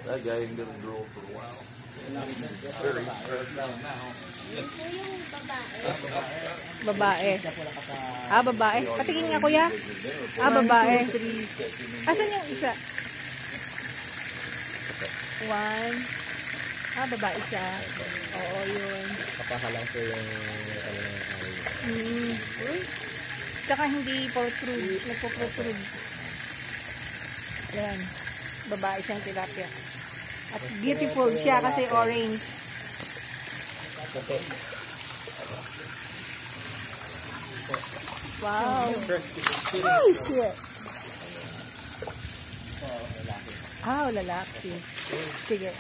That guy didn't grow for a while. Very stressed out now. Babae. Ah, babae. Patingin nga, kuya. Ah, babae. Asan yung isa? 1. Ah, babae siya. Oo, yun. Kapahalang po yung Uy. Tsaka hindi protrude. Nagpo-protrude. Ayan. Babae siyang tilapia. At beautiful siya kasi orange. Wow. Oh, shit. Ah, lalaki. Sige.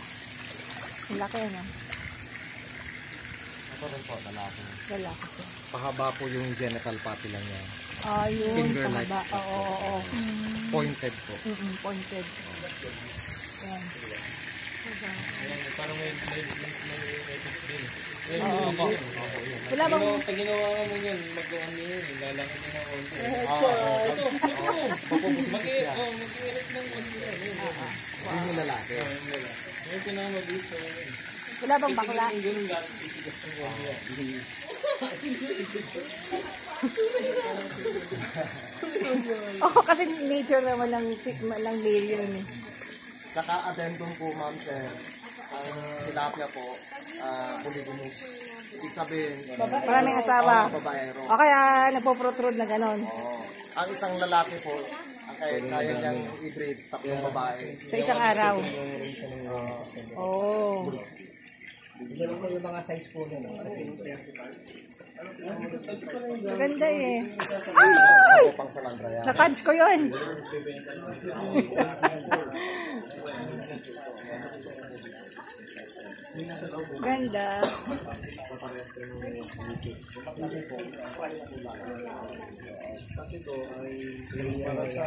Lalaki ano? Ito rin po, lalaki. Lalaki siya. Pahaba po yung genital papilla niya. Ah, yun. Finger-like Pahaba. stuff. Oo. Pointed po. Pointed. Ayan. Parang may ethics din. Wala bang... Pag ginawa mo yun, mag-ano yun, lalaki mo ng konti. Mag-i-erect ng konti. Yun yung lalaki. Yung pinamag-is. Wala bang bakla? Yung ganun lahat, isigas ng konti. Oo, kasi nature naman ng male yun eh. Saka addendum po, ma'am, sir. Ang tilapia po, polygamous. Ibig sabihin, Maraming asawa. babaero. O kaya nagpo-protrude na ganon. Ang isang lalaki po, ang kaya niyang i-breed, tatlong babae. Sa isang araw. Oo. Meron ko yung mga size po nila. Maganda eh. Ay! Pang salandra yan. Na-catch ko yun. Ganda. Kasi ito ay para sa